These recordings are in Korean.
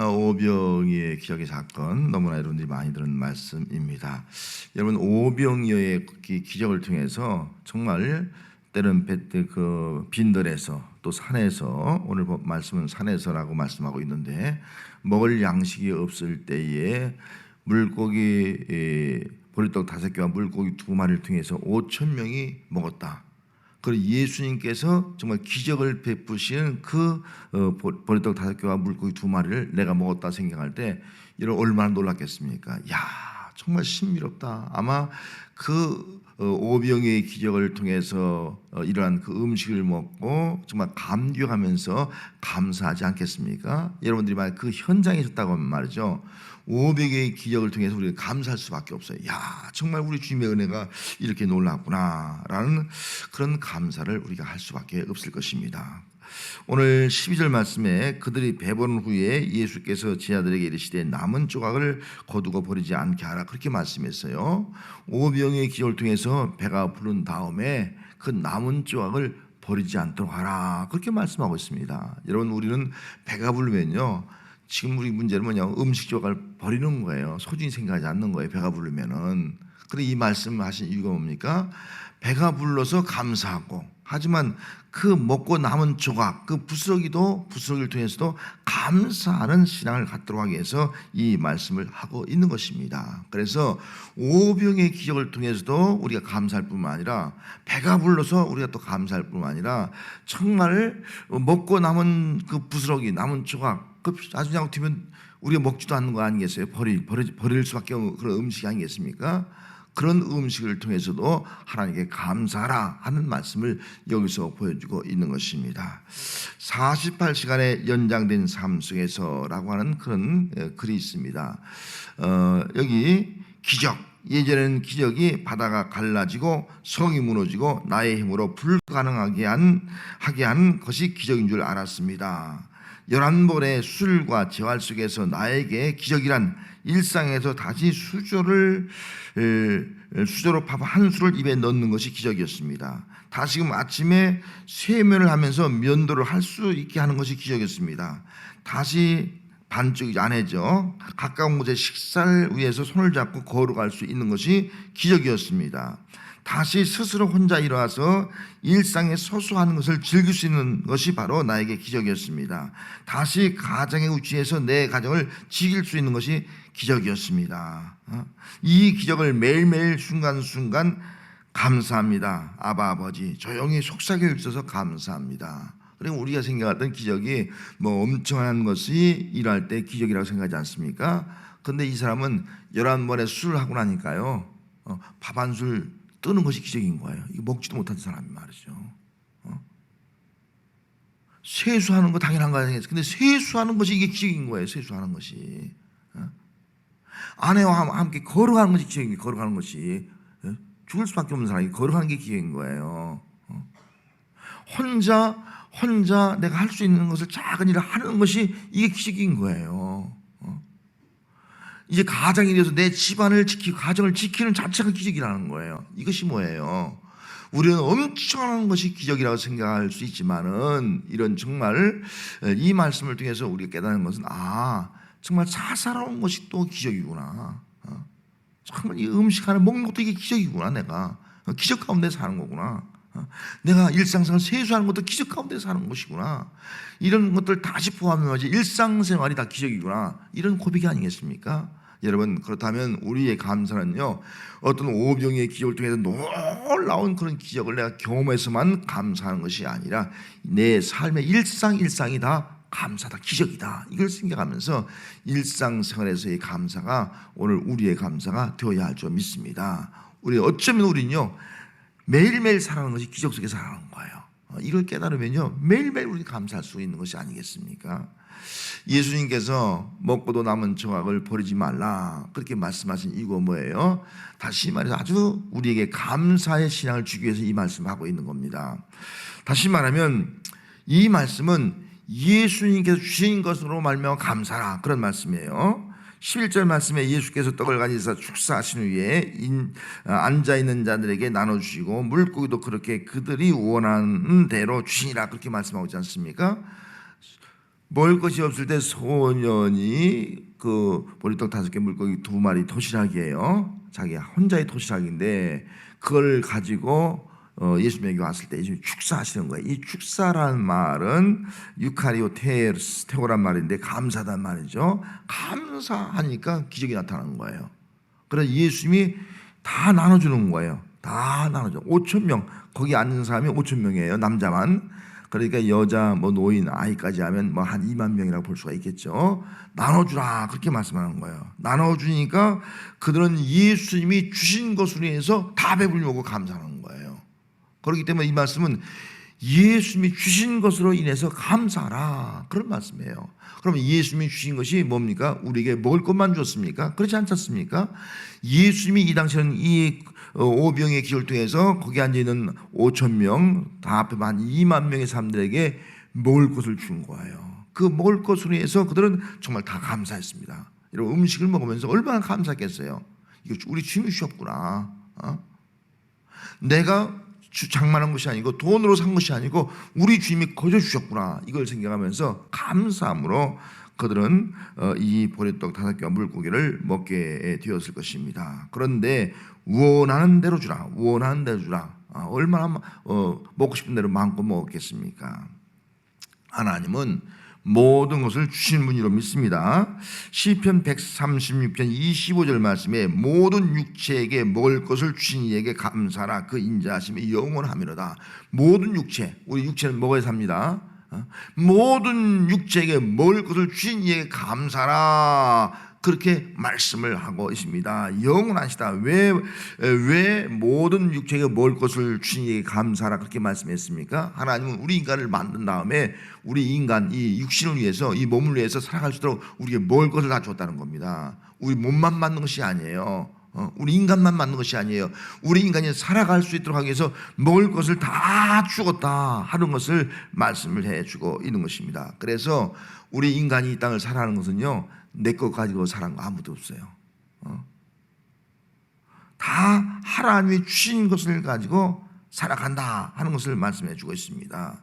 오병이어의 기적의 사건, 너무나 여러분들이 많이 들은 말씀입니다. 여러분, 오병이어의 기적을 통해서 정말 때는 빈들에서 또 산에서, 오늘 말씀은 산에서라고 말씀하고 있는데, 먹을 양식이 없을 때에 물고기 보리떡 5개와 물고기 2마리를 통해서 5,000명이 먹었다. 그리고 예수님께서 정말 기적을 베푸시는 그 보리떡 5개와 물고기 2마리를 내가 먹었다 생각할 때 여러분 얼마나 놀랐겠습니까? 야, 정말 신비롭다. 아마 그 오병이어의 기적을 통해서 이러한 그 음식을 먹고 정말 감격하면서 감사하지 않겠습니까? 여러분들이 만약 그 현장에 있었다고 하면 말이죠, 오병이어의 기적을 통해서 우리가 감사할 수밖에 없어요. 야, 정말 우리 주님의 은혜가 이렇게 놀랍구나 라는 그런 감사를 우리가 할 수밖에 없을 것입니다. 오늘 12절 말씀에 그들이 배부른 후에 예수께서 제자들에게 이르시되 남은 조각을 거두고 버리지 않게 하라, 그렇게 말씀했어요. 오병이어의 기적을 통해서 배가 부른 다음에 그 남은 조각을 버리지 않도록 하라, 그렇게 말씀하고 있습니다. 여러분, 우리는 배가 부르면요, 지금 우리 문제는 뭐냐, 음식 조각을 버리는 거예요. 소중히 생각하지 않는 거예요, 배가 부르면은. 그런데 이 말씀을 하신 이유가 뭡니까? 배가 불러서 감사하고, 하지만 그 먹고 남은 조각, 그 부스러기를 통해서도 감사하는 신앙을 갖도록 하기 위해서 이 말씀을 하고 있는 것입니다. 그래서 오병의 기적을 통해서도 우리가 감사할 뿐만 아니라, 배가 불러서 우리가 또 감사할 뿐만 아니라, 정말 먹고 남은 그 부스러기, 남은 조각, 그 나중에 되면 우리가 먹지도 않는 거 아니겠어요? 버릴 수밖에 없는 그런 음식이 아니겠습니까? 그런 음식을 통해서도 하나님께 감사하라 하는 말씀을 여기서 보여주고 있는 것입니다. 48시간의 연장된 삶 속에서라고 하는 그런 글이 있습니다. 여기 기적, 예전에는 기적이 바다가 갈라지고 성이 무너지고 나의 힘으로 불가능하게 한 것이 기적인 줄 알았습니다. 11벌의 술과 재활 속에서 나에게 기적이란 일상에서 다시 수저로 밥 한 술을 입에 넣는 것이 기적이었습니다. 다시금 아침에 세면을 하면서 면도를 할 수 있게 하는 것이 기적이었습니다. 다시 반쪽이 안해져 가까운 곳에 식사를 위해서 손을 잡고 걸어갈 수 있는 것이 기적이었습니다. 다시 스스로 혼자 일어나서 일상에 소소한 것을 즐길 수 있는 것이 바로 나에게 기적이었습니다. 다시 가정의 우치에서 내 가정을 지킬 수 있는 것이 기적이었습니다. 이 기적을 매일매일 순간순간 감사합니다. 아바 아버지, 조용히 속삭여 주셔서 감사합니다. 그리고 우리가 생각했던 기적이 뭐 엄청난 것이 일할 때 기적이라고 생각하지 않습니까? 그런데 이 사람은 11번에 술을 하고 나니까요, 밥 한 술 뜨는 것이 기적인 거예요. 이거 먹지도 못한 사람이 말이죠. 세수하는 거 당연한 거 아니겠어요? 근데 세수하는 것이 이게 기적인 거예요. 세수하는 것이. 아내와 함께 걸어가는 것이 기적입니다. 걸어가는 것이. 죽을 수밖에 없는 사람이 걸어가는 게 기적인 거예요. 혼자 내가 할 수 있는 것을 작은 일을 하는 것이 이게 기적인 거예요. 이제 가장이 되어서 내 집안을 지키고 가정을 지키는 자체가 기적이라는 거예요. 이것이 뭐예요? 우리는 엄청난 것이 기적이라고 생각할 수 있지만은, 이런 정말 이 말씀을 통해서 우리가 깨닫는 것은, 정말 사사로운 것이 또 기적이구나. 정말 이 음식 하나 먹는 것도 이게 기적이구나. 내가 기적 가운데 사는 거구나. 내가 일상생활 세수하는 것도 기적 가운데 사는 것이구나. 이런 것들 다시 포함해서 일상생활이 다 기적이구나. 이런 고백이 아니겠습니까? 여러분, 그렇다면 우리의 감사는요, 어떤 오병이어의 기적을 통해서 놀라운 그런 기적을 내가 경험해서만 감사하는 것이 아니라 내 삶의 일상이 다 감사다, 기적이다, 이걸 생각하면서 일상생활에서의 감사가 오늘 우리의 감사가 되어야 할 줄 믿습니다. 어쩌면 우리는요, 매일매일 살아가는 것이 기적 속에 살아가는 거예요. 이걸 깨달으면요, 매일매일 우리 감사할 수 있는 것이 아니겠습니까? 예수님께서 먹고도 남은 조각을 버리지 말라, 그렇게 말씀하신 이유가 뭐예요? 다시 말해서 아주 우리에게 감사의 신앙을 주기 위해서 이 말씀을 하고 있는 겁니다. 다시 말하면 이 말씀은 예수님께서 주신 것으로 말미암아 감사라, 그런 말씀이에요. 11절 말씀에 예수께서 떡을 가지사 축사하신 후에 앉아있는 자들에게 나눠주시고 물고기도 그렇게 그들이 원하는 대로 주시니라, 그렇게 말씀하고 있지 않습니까? 먹을 것이 없을 때 소년이 그 보리떡 5개 물고기 2마리 도시락이에요. 자기 혼자의 도시락인데 그걸 가지고 예수님에게 왔을 때 예수님이 축사하시는 거예요. 이 축사라는 말은 유카리오 테오란 말인데 감사단 말이죠. 감사하니까 기적이 나타나는 거예요. 그래서 예수님이 다 나눠주는 거예요. 다 나눠줘. 5천 명 거기 앉는 사람이 5천 명이에요. 남자만. 그러니까 여자, 뭐 노인, 아이까지 하면 뭐 한 2만 명이라고 볼 수가 있겠죠. 나눠주라 그렇게 말씀하는 거예요. 나눠주니까 그들은 예수님이 주신 것으로 인해서 다 배불리 먹고 감사하는 거예요. 그렇기 때문에 이 말씀은 예수님이 주신 것으로 인해서 감사하라 그런 말씀이에요. 그러면 예수님이 주신 것이 뭡니까? 우리에게 먹을 것만 줬습니까? 그렇지 않지 않습니까? 예수님이 이 당시에는 이 오병의 기적을 통해서 거기 앉아있는 5천 명 다 앞에 한 2만 명의 사람들에게 먹을 것을 준 거예요. 그 먹을 것으로 해서 그들은 정말 다 감사했습니다. 이런 음식을 먹으면서 얼마나 감사했겠어요. 이거 우리 주님이 주셨구나. 내가 장만한 것이 아니고 돈으로 산 것이 아니고 우리 주님이 거저 주셨구나. 이걸 생각하면서 감사함으로 그들은 이 보리떡 5개와 물고기를 먹게 되었을 것입니다. 그런데 원하는 대로 주라. 원하는 대로 주라. 얼마나 먹고 싶은 대로 마음껏 먹었겠습니까? 하나님은 모든 것을 주신 분이로 믿습니다. 시편 136편 25절 말씀에 모든 육체에게 먹을 것을 주신 이에게 감사하라. 그 인자하심이 영원하미로다. 모든 육체, 우리 육체는 먹어야 삽니다. 모든 육체에게 먹을 것을 주신 이에게 감사하라. 그렇게 말씀을 하고 있습니다. 영원하시다. 왜 모든 육체에게 먹을 것을 주신 이에게 감사하라 그렇게 말씀했습니까? 하나님은 우리 인간을 만든 다음에 우리 인간 이 육신을 위해서 이 몸을 위해서 살아갈 수 있도록 우리에게 먹을 것을 다 줬다는 겁니다. 우리 몸만 만든 것이 아니에요. 우리 인간만 만든 것이 아니에요. 우리 인간이 살아갈 수 있도록 하기 위해서 먹을 것을 다 주었다 하는 것을 말씀을 해주고 있는 것입니다. 그래서 우리 인간이 이 땅을 살아가는 것은요, 내 것 가지고 살아간 거 아무도 없어요. 다 하나님이 주신 것을 가지고 살아간다 하는 것을 말씀해 주고 있습니다.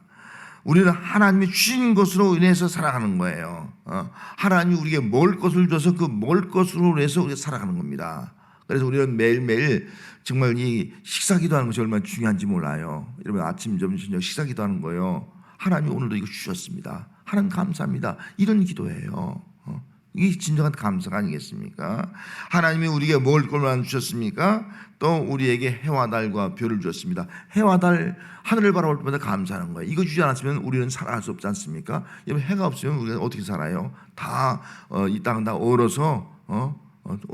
우리는 하나님이 주신 것으로 인해서 살아가는 거예요. 하나님이 우리에게 먹을 것을 줘서 그 먹을 것으로 인해서 우리가 살아가는 겁니다. 그래서 우리는 매일매일 정말 이 식사기도 하는 것이 얼마나 중요한지 몰라요. 여러분 아침, 점심, 저녁 식사기도 하는 거예요. 하나님 오늘도 이거 주셨습니다. 하나님 감사합니다. 이런 기도예요. 이게 진정한 감사가 아니겠습니까? 하나님이 우리에게 먹을 것만 주셨습니까? 또 우리에게 해와 달과 별을 주셨습니다. 해와 달 하늘을 바라볼 때마다 감사하는 거예요. 이거 주지 않았으면 우리는 살아갈 수 없지 않습니까? 여러분 해가 없으면 우리가 어떻게 살아요? 다 이 땅은 다 얼어서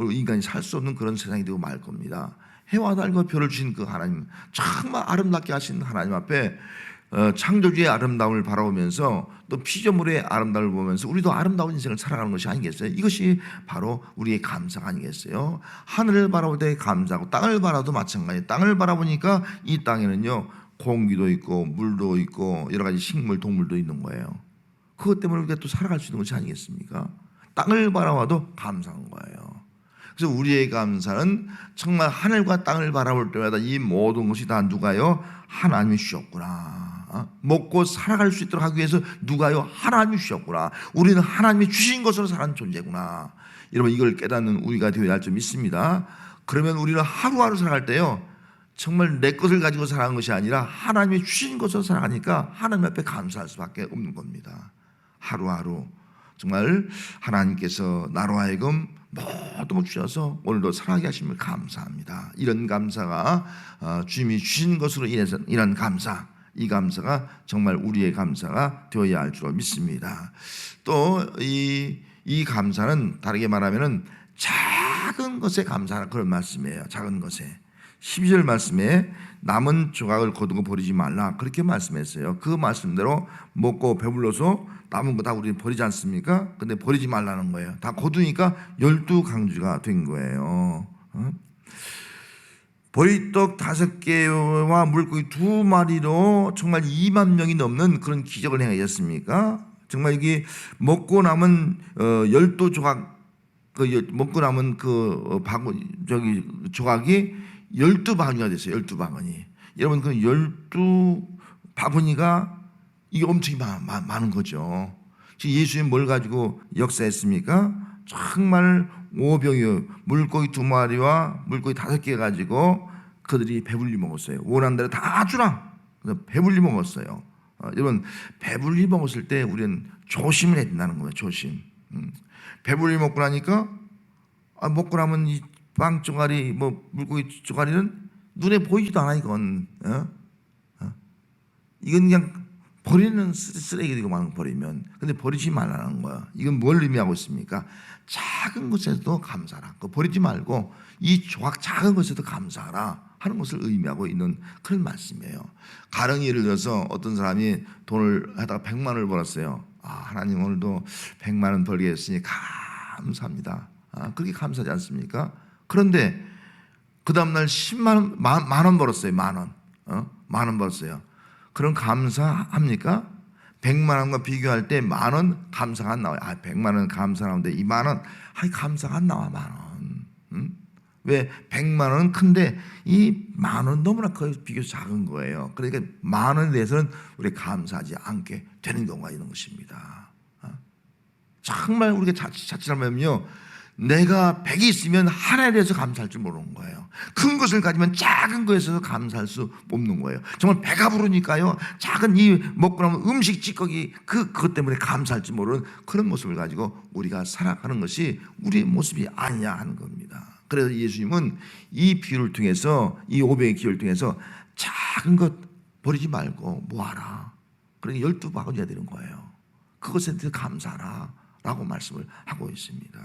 인간이 살 수 없는 그런 세상이 되고 말 겁니다. 해와 달과 별을 주신 그 하나님, 정말 아름답게 하신 하나님 앞에 창조주의 아름다움을 바라보면서 또 피조물의 아름다움을 보면서 우리도 아름다운 인생을 살아가는 것이 아니겠어요? 이것이 바로 우리의 감사가 아니겠어요? 하늘을 바라볼 때 감사하고 땅을 바라도 마찬가지예요. 땅을 바라보니까 이 땅에는요 공기도 있고 물도 있고 여러 가지 식물, 동물도 있는 거예요. 그것 때문에 우리가 또 살아갈 수 있는 것이 아니겠습니까? 땅을 바라봐도 감사한 거예요. 그래서 우리의 감사는 정말 하늘과 땅을 바라볼 때마다 이 모든 것이 다 누가요? 하나님이 주셨구나. 먹고 살아갈 수 있도록 하기 위해서 누가요? 하나님이 주셨구나. 우리는 하나님이 주신 것으로 사는 존재구나. 여러분 이걸 깨닫는 우리가 되어야 할 점 있습니다. 그러면 우리는 하루하루 살아갈 때요 정말 내 것을 가지고 살아가는 것이 아니라 하나님이 주신 것으로 살아가니까 하나님 앞에 감사할 수밖에 없는 겁니다. 하루하루 정말 하나님께서 나로 하여금 모든 것 주셔서 오늘도 살아가게 하심을 감사합니다. 이런 감사가 주님이 주신 것으로 인해서 이런 감사, 이 감사가 정말 우리의 감사가 되어야 할 줄로 믿습니다. 또 이 감사는 다르게 말하면은 작은 것에 감사하라 그런 말씀이에요. 작은 것에 12절 말씀에 남은 조각을 거두고 버리지 말라 그렇게 말씀했어요. 그 말씀대로 먹고 배불러서 남은 거 다 우리는 버리지 않습니까? 근데 버리지 말라는 거예요. 다 거두니까 12강주가 된 거예요. 보리떡 5개와 물고기 2마리로 정말 2만 명이 넘는 그런 기적을 행하셨습니까? 정말 이게 먹고 남은 12조각 먹고 남은 그 바구니 조각이 12바구니가 됐어요. 12바구니. 여러분 그 12바구니가 이게 엄청 많은 거죠. 지금 예수님 뭘 가지고 역사했습니까? 정말 오병이어 물고기 2마리와 물고기 5개 가지고 그들이 배불리 먹었어요. 원하는 대로 다 주라. 그래서 배불리 먹었어요. 여러분, 배불리 먹었을 때 우리는 조심을 해야 된다는 거예요. 조심. 배불리 먹고 나니까 먹고 나면 이 빵 쪼가리 뭐 물고기 쪼가리는 눈에 보이지도 않아. 이건 이건 그냥 버리는 쓰레기 되고 마는 거 버리면. 근데 버리지 말라는 거야. 이건 뭘 의미하고 있습니까? 작은 것에도 감사하라. 그거 버리지 말고 이 조각 작은 것에도 감사하라 하는 것을 의미하고 있는 그런 말씀이에요. 가령 예를 들어서 어떤 사람이 돈을 하다가 100만 원을 벌었어요. 하나님 오늘도 100만 원 벌게 했으니 감사합니다. 그렇게 감사하지 않습니까? 그런데 그 다음날 10만 원, 만 원 벌었어요. 만 원. 만 원 벌었어요. 그럼 감사합니까? 100만 원과 비교할 때 만 원 감사가 안 나와요. 100만 원 감사하는데 이 만 원, 감사가 안 나와. 만 원. 왜? 100만 원은 큰데 이 만 원 너무나 비교해서 작은 거예요. 그러니까 만 원에 대해서는 우리 감사하지 않게 되는 경우가 있는 것입니다. 정말 우리가 자칫하면요, 내가 100이 있으면 하나에 대해서 감사할 줄 모르는 거예요. 큰 것을 가지면 작은 것에서 감사할 수 없는 거예요. 정말 배가 부르니까요, 작은 이 먹고 나면 음식 찌꺼기 그것 때문에 감사할 줄 모르는 그런 모습을 가지고 우리가 살아가는 것이 우리의 모습이 아니냐 하는 겁니다. 그래서 예수님은 이 비유를 통해서, 이 오병의 기회를 통해서 작은 것 버리지 말고 모아라. 그러니까 12바구니가 되는 거예요. 그것에 대해서 감사하라 라고 말씀을 하고 있습니다.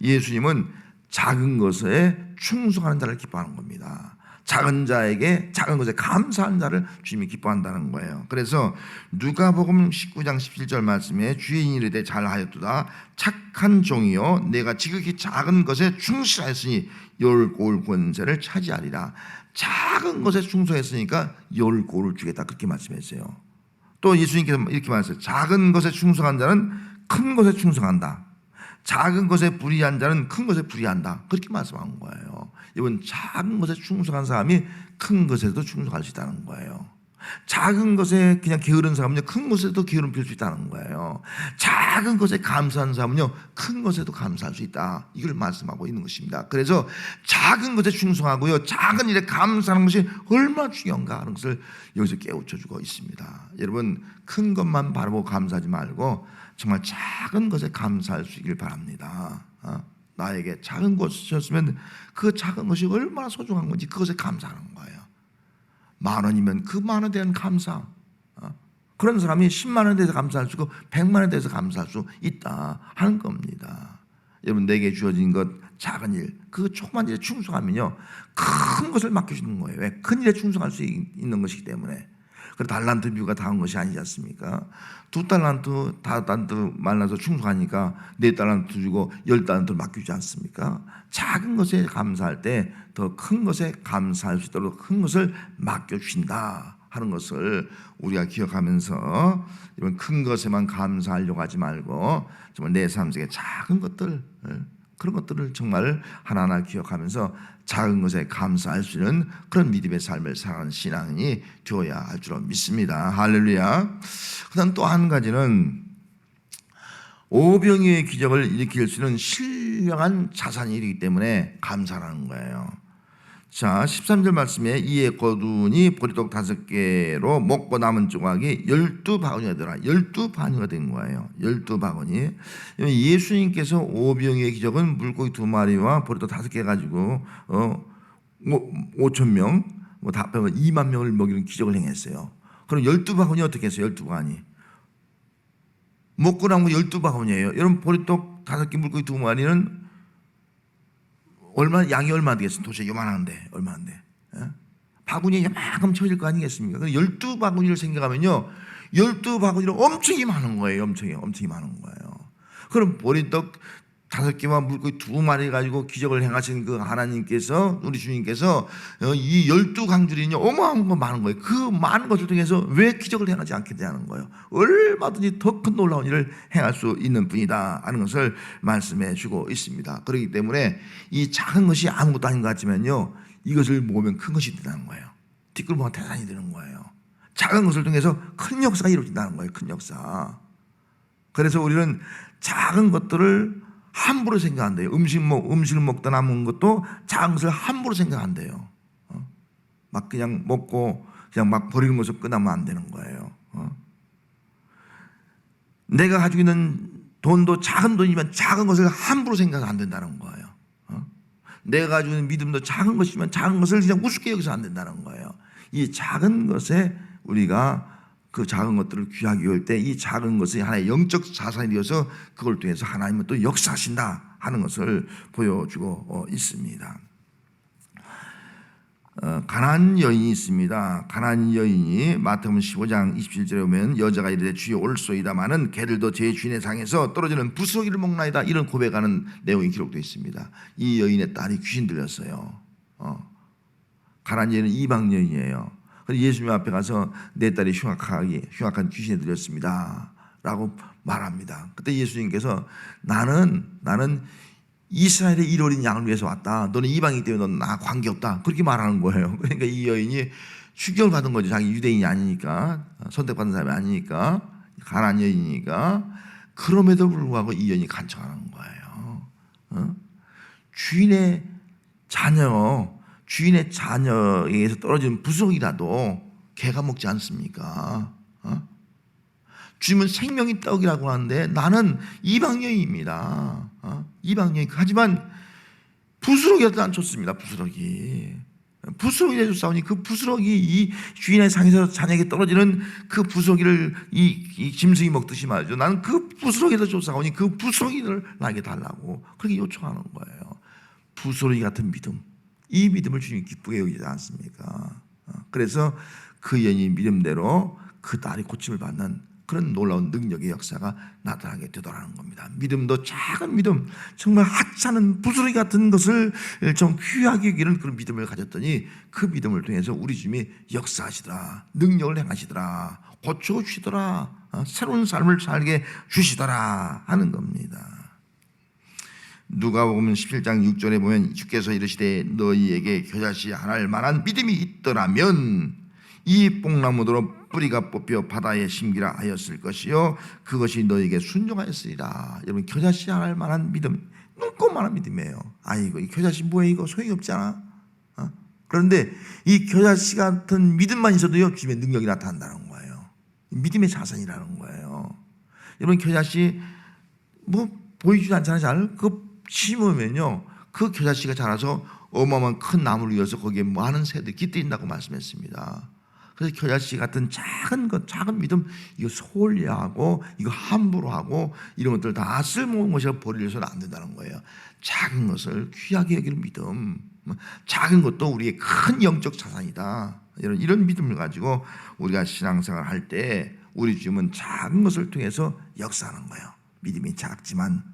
예수님은 작은 것에 충성하는 자를 기뻐하는 겁니다. 작은 자에게 작은 것에 감사하는 자를 주님이 기뻐한다는 거예요. 그래서 누가복음 19장 17절 말씀에 주인이 이르되 잘하였도다 착한 종이요 내가 지극히 작은 것에 충실하였으니 열 고을 권세를 차지하리라. 작은 것에 충성했으니까 열 고을을 주겠다 그렇게 말씀했어요. 또 예수님께서 이렇게 말했어요. 작은 것에 충성한 자는 큰 것에 충성한다. 작은 것에 불의한 자는 큰 것에 불의한다. 그렇게 말씀한 거예요. 이번 작은 것에 충성한 사람이 큰 것에도 충성할 수 있다는 거예요. 작은 것에 그냥 게으른 사람은요, 큰 것에도 게으름 필 수 있다는 거예요. 작은 것에 감사한 사람은요, 큰 것에도 감사할 수 있다. 이걸 말씀하고 있는 것입니다. 그래서 작은 것에 충성하고요, 작은 일에 감사하는 것이 얼마나 중요한가 하는 것을 여기서 깨우쳐주고 있습니다. 여러분, 큰 것만 바라보고 감사하지 말고 정말 작은 것에 감사할 수 있길 바랍니다. 나에게 작은 것이었으면 그 작은 것이 얼마나 소중한 건지 그것에 감사하는 거예요. 10,000원이면 그 10,000원에 대한 감사. 그런 사람이 10만 원에 대해서 감사할 수 있고 100만 원에 대해서 감사할 수 있다 하는 겁니다. 여러분, 내게 주어진 것 작은 일, 그 조그만 일에 충성하면요, 큰 것을 맡겨주는 거예요. 왜? 큰 일에 충성할 수 있는 것이기 때문에. 그 달란트 비유가 다한 것이 아니지 않습니까? 2달란트, 5달란트 만나서 충성하니까 4달란트 주고 10달란트를 맡기지 않습니까? 작은 것에 감사할 때 더 큰 것에 감사할 수 있도록 큰 것을 맡겨주신다 하는 것을 우리가 기억하면서 이번 큰 것에만 감사하려고 하지 말고 정말 내 삶 속에 작은 것들, 그런 것들을 정말 하나하나 기억하면서 작은 것에 감사할 수 있는 그런 믿음의 삶을 살아가는 신앙이 되어야 할 줄 믿습니다. 할렐루야. 그다음 또 한 가지는 오병이어의 기적을 일으킬 수 있는 신령한 자산이 이기 때문에 감사라는 거예요. 자, 13절 말씀에 이에 거두니 보리떡 5개로 먹고 남은 조각이 12바구니가 되라. 12바구니가 된 거예요. 12바구니. 예수님께서 오병이어의 기적은 물고기 2마리와 보리떡 5개 가지고 5,000명, 다 빼면 2만 명을 먹이는 기적을 행했어요. 그럼 12바구니 어떻게 했어요? 12바구니. 먹고 남은 거 12바구니예요. 여러분, 보리떡 5개, 물고기 2마리는 양이 얼마 되겠어요? 도대체 요만한데 얼마인데? 바구니에 요만큼 쳐질 거 아니겠습니까? 12바구니를 생각하면요, 12바구니로 엄청이 많은 거예요. 엄청이 많은 거예요. 그럼 보리떡 5개와 물고기 2마리 가지고 기적을 행하신 그 하나님께서, 우리 주님께서 이 12강줄이요 어마어마한 거 많은 거예요. 그 많은 것을 통해서 왜 기적을 행하지 않게 되는 거예요? 얼마든지 더 큰 놀라운 일을 행할 수 있는 분이다 하는 것을 말씀해 주고 있습니다. 그렇기 때문에 이 작은 것이 아무것도 아닌 것 같지만요, 이것을 모으면 큰 것이 된다는 거예요. 뒷골목은 대단히 되는 거예요. 작은 것을 통해서 큰 역사가 이루어진다는 거예요. 큰 역사. 그래서 우리는 작은 것들을 함부로 생각한대요. 음식을 먹다 남은 것도 작은 것을 함부로 생각한대요. 막 그냥 먹고 그냥 막 버리는 것으로 끝나면 안 되는 거예요. 내가 가지고 있는 돈도 작은 돈이지만 작은 것을 함부로 생각 안 된다는 거예요. 내가 가지고 있는 믿음도 작은 것이지만 작은 것을 그냥 우습게 여기서 안 된다는 거예요. 이 작은 것에 우리가 그 작은 것들을 귀하게 여길 때 이 작은 것이 하나의 영적 자산이 되어서 그걸 통해서 하나님은 또 역사하신다 하는 것을 보여주고 있습니다. 가나안 여인이 있습니다. 가나안 여인이 마태복음 15장 27절에 보면 여자가 이르되 주여 올소이다마는 개들도 제 주인의 상에서 떨어지는 부스러기를 먹나이다 이런 고백하는 내용이 기록되어 있습니다. 이 여인의 딸이 귀신 들렸어요. 가나안 여인은 이방 여인이에요. 그래서 예수님 앞에 가서 내 딸이 흉악한 귀신에 들렸습니다 라고 말합니다. 그때 예수님께서 나는 이스라엘의 일어린 양을 위해서 왔다. 너는 이방이기 때문에 너는 나 관계없다. 그렇게 말하는 거예요. 그러니까 이 여인이 추격을 받은 거죠. 자기 유대인이 아니니까, 선택받은 사람이 아니니까, 가나안 여인이니까. 그럼에도 불구하고 이 여인이 간청하는 거예요. 주인의 자녀에게서 떨어지는 부속이라도 개가 먹지 않습니까? 주님은 생명이 떡이라고 하는데 나는 이방 여인입니다. 이방 여인. 하지만 부스러기라도 안 줬습니다. 부스러기라도 싸우니 그 부스러기 이 주인의 상에서 자녀에게 떨어지는 그 부스러기를 이 짐승이 먹듯이 말이죠. 나는 그 부스러기를 쫓아오니 그 부스러기를 나에게 달라고 그렇게 요청하는 거예요. 부스러기 같은 믿음. 이 믿음을 주님이 기쁘게 여기지 않습니까? 그래서 그 여인이 믿음대로 그 딸이 고침을 받는 그런 놀라운 능력의 역사가 나타나게 되더라는 겁니다. 믿음도 작은 믿음, 정말 하찮은 부스러기 같은 것을 좀 귀하게 여기는 그런 믿음을 가졌더니 그 믿음을 통해서 우리 주님이 역사하시더라, 능력을 행하시더라, 고쳐주시더라, 새로운 삶을 살게 주시더라 하는 겁니다. 누가복음 17장 6절에 보면 주께서 이르시되 너희에게 겨자씨 하나일 만한 믿음이 있더라면 이 뽕나무대로 뿌리가 뽑혀 바다에 심기라 하였을 것이요 그것이 너에게 순종하였으리라. 여러분 겨자씨 하나일 만한 믿음, 눈꽃만한 믿음이에요. 아이고 이 겨자씨 뭐야 이거 소용이 없잖아. 그런데 이 겨자씨 같은 믿음만 있어도요 주님의 능력이 나타난다는 거예요. 믿음의 자산이라는 거예요. 여러분 겨자씨 뭐 보이지도 않잖아요. 잘 그 심으면요 그 겨자씨가 자라서 어마어마한 큰 나무를 이어서 거기에 많은 새들이 깃들인다고 말씀했습니다. 그래서 겨자씨 같은 작은 믿음, 이거 소홀히 하고, 이거 함부로 하고, 이런 것들 다 쓸모없는 것이라 버리려서는 안 된다는 거예요. 작은 것을 귀하게 여기는 믿음, 작은 것도 우리의 큰 영적 자산이다. 이런 믿음을 가지고 우리가 신앙생활을 할 때 우리 주님은 작은 것을 통해서 역사하는 거예요. 믿음이 작지만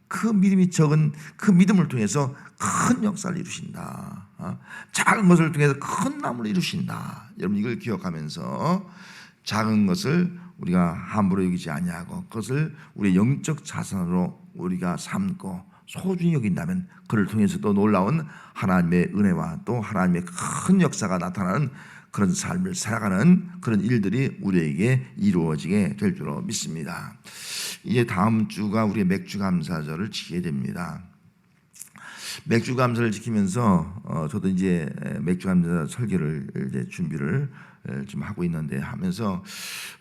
그 믿음이 적은 그 믿음을 통해서 큰 역사를 이루신다. 작은 것을 통해서 큰 나무를 이루신다. 여러분 이걸 기억하면서 작은 것을 우리가 함부로 여기지 아니하고 그것을 우리의 영적 자산으로 우리가 삼고 소중히 여긴다면 그를 통해서도 놀라운 하나님의 은혜와 또 하나님의 큰 역사가 나타나는 그런 삶을 살아가는 그런 일들이 우리에게 이루어지게 될 줄로 믿습니다. 이제 다음 주가 우리의 맥주 감사절을 지키게 됩니다. 맥주 감사를 지키면서 저도 이제 맥주 감사 설교를 이제 준비를 좀 하고 있는데 하면서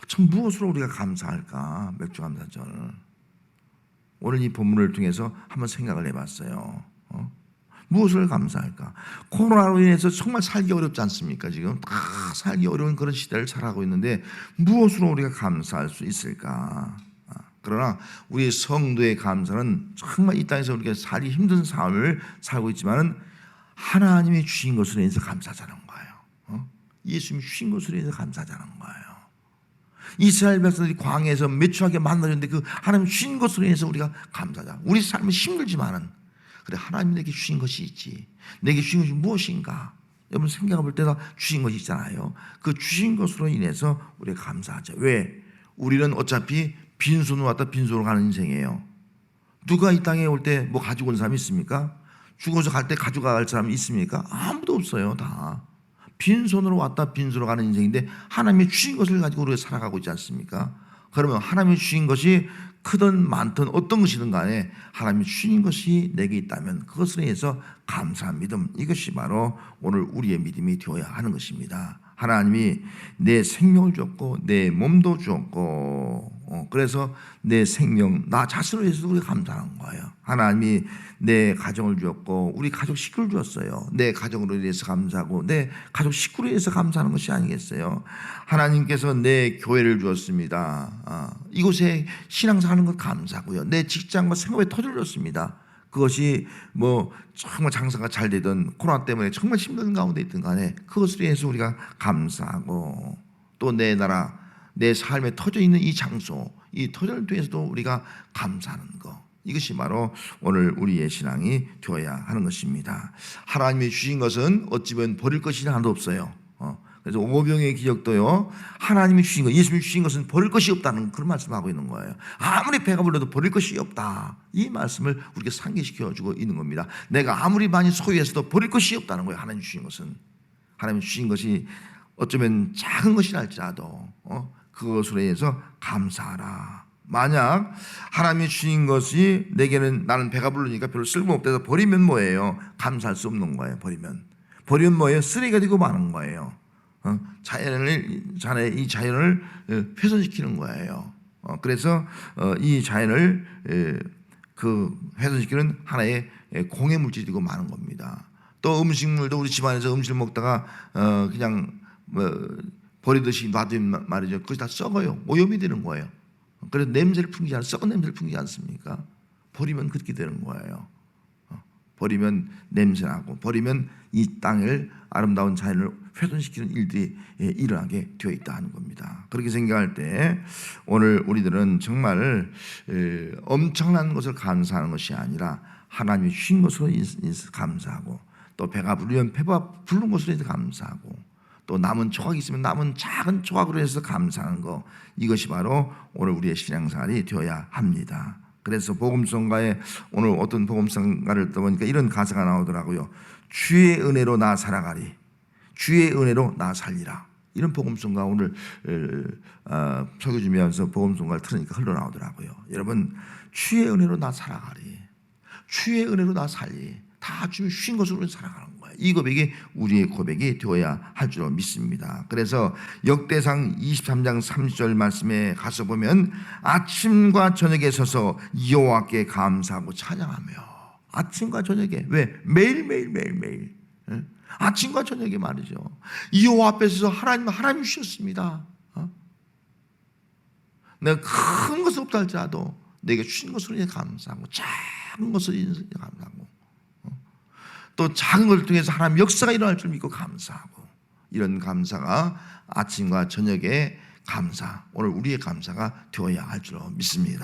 참 무엇으로 우리가 감사할까? 맥주 감사절. 오늘 이 본문을 통해서 한번 생각을 해봤어요. 무엇을 감사할까? 코로나로 인해서 정말 살기 어렵지 않습니까? 지금 다 살기 어려운 그런 시대를 살아가고 있는데 무엇으로 우리가 감사할 수 있을까? 그러나 우리 성도의 감사는 정말 이 땅에서 우리가 살기 힘든 삶을 살고 있지만은 하나님이 주신 것으로 인해서 감사하자는 거예요. 예수님이 주신 것으로 인해서 감사하자는 거예요. 이스라엘 백성들이 광야에서 매추하게 만나줬는데 그 하나님 주신 것으로 인해서 우리가 감사하자. 우리 삶은 힘들지만은 그래 하나님이 내게 주신 것이 있지. 내게 주신 것이 무엇인가? 여러분 생각해 볼 때다 주신 것이 있잖아요. 그 주신 것으로 인해서 우리가 감사하자. 왜? 우리는 어차피 빈손으로 왔다 빈손으로 가는 인생이에요. 누가 이 땅에 올 때 뭐 가지고 온 사람이 있습니까? 죽어서 갈 때 가져갈 사람이 있습니까? 아무도 없어요. 다 빈손으로 왔다 빈손으로 가는 인생인데 하나님이 주신 것을 가지고 우리가 살아가고 있지 않습니까? 그러면 하나님이 주신 것이 크든 많든 어떤 것이든 간에 하나님이 주신 것이 내게 있다면 그것을 위해서 감사한 믿음, 이것이 바로 오늘 우리의 믿음이 되어야 하는 것입니다. 하나님이 내 생명을 줬고 내 몸도 줬고 그래서 내 생명, 나 자신을 위해서 우리가 감사하는 거예요. 하나님이 내 가정을 주었고 우리 가족 식구를 주었어요. 내 가정으로 인해서 감사하고 내 가족 식구로 인해서 감사하는 것이 아니겠어요. 하나님께서 내 교회를 주었습니다. 이곳에 신앙생활하는 것 감사하고요. 내 직장과 생업에 터전을 줬습니다. 그것이 뭐 정말 장사가 잘 되든 코로나 때문에 정말 힘든 가운데 있든 간에 그것을 위해서 우리가 감사하고, 또 내 나라, 내 삶에 터져 있는 이 장소, 이 터전을 통해서도 우리가 감사하는 것, 이것이 바로 오늘 우리의 신앙이 되어야 하는 것입니다. 하나님이 주신 것은 어찌 보면 버릴 것이 하나도 없어요. 그래서 오병의 기적도요, 하나님이 주신 것, 예수님이 주신 것은 버릴 것이 없다는 그런 말씀을 하고 있는 거예요. 아무리 배가 불러도 버릴 것이 없다, 이 말씀을 우리가 상기시켜주고 있는 겁니다. 내가 아무리 많이 소유해서도 버릴 것이 없다는 거예요. 하나님이 주신 것은, 하나님이 주신 것이 어쩌면 작은 것이라 할지라도 그것으로 인해서 감사하라. 만약 하나님이 주신 것이 내게는, 나는 배가 부르니까 별로 쓸모없다 해서 버리면 뭐예요? 감사할 수 없는 거예요. 버리면 뭐예요? 쓰레기가 되고 마는 거예요. 이 자연을 훼손시키는 거예요. 그래서 이 자연을 훼손시키는 하나의 공해 물질이 되고 마는 겁니다. 또 음식물도 우리 집안에서 음식을 먹다가 그냥 버리듯이 놔두면 말이죠, 그것이 다 썩어요. 오염이 되는 거예요. 그래서 냄새를 풍기지 않아요. 썩은 냄새를 풍기지 않습니까? 버리면 그렇게 되는 거예요. 버리면 냄새나고, 버리면 이 땅을, 아름다운 자연을 훼손시키는 일들이 일어나게 되어 있다 하는 겁니다. 그렇게 생각할 때 오늘 우리들은 정말 엄청난 것을 감사하는 것이 아니라 하나님이 주신 것으로 인해서 감사하고, 또 배가 부르면 배가 부른 것으로 인해서 감사하고, 또 남은 조각이 있으면 남은 작은 조각으로 해서 감사하는 것, 이것이 바로 오늘 우리의 신앙생활이 되어야 합니다. 그래서 복음성가에 오늘 어떤 복음성가를 떠보니까 이런 가사가 나오더라고요. 주의 은혜로 나 살아가리, 주의 은혜로 나 살리라. 이런 복음성가 오늘 설교 준비하면서 복음성가를 들으니까 흘러나오더라고요. 여러분, 주의 은혜로 나 살아가리, 주의 은혜로 나 살리, 다 주님 주신 것으로 살아가는 거예요. 이 고백이 우리의 고백이 되어야 할 줄 믿습니다. 그래서 역대상 23장 30절 말씀에 가서 보면 아침과 저녁에 서서 여호와께 감사하고 찬양하며, 아침과 저녁에, 왜? 매일 아침과 저녁에 말이죠. 여호와 앞에서 하나님 주셨습니다. 내가 큰 것은 없다 할지라도 내게 주신 것으로 감사하고, 작은 것으로 감사하고, 또 작은 것을 통해서 하나님 역사가 일어날 줄 믿고 감사하고, 이런 감사가 아침과 저녁에 감사, 오늘 우리의 감사가 되어야 할 줄 믿습니다.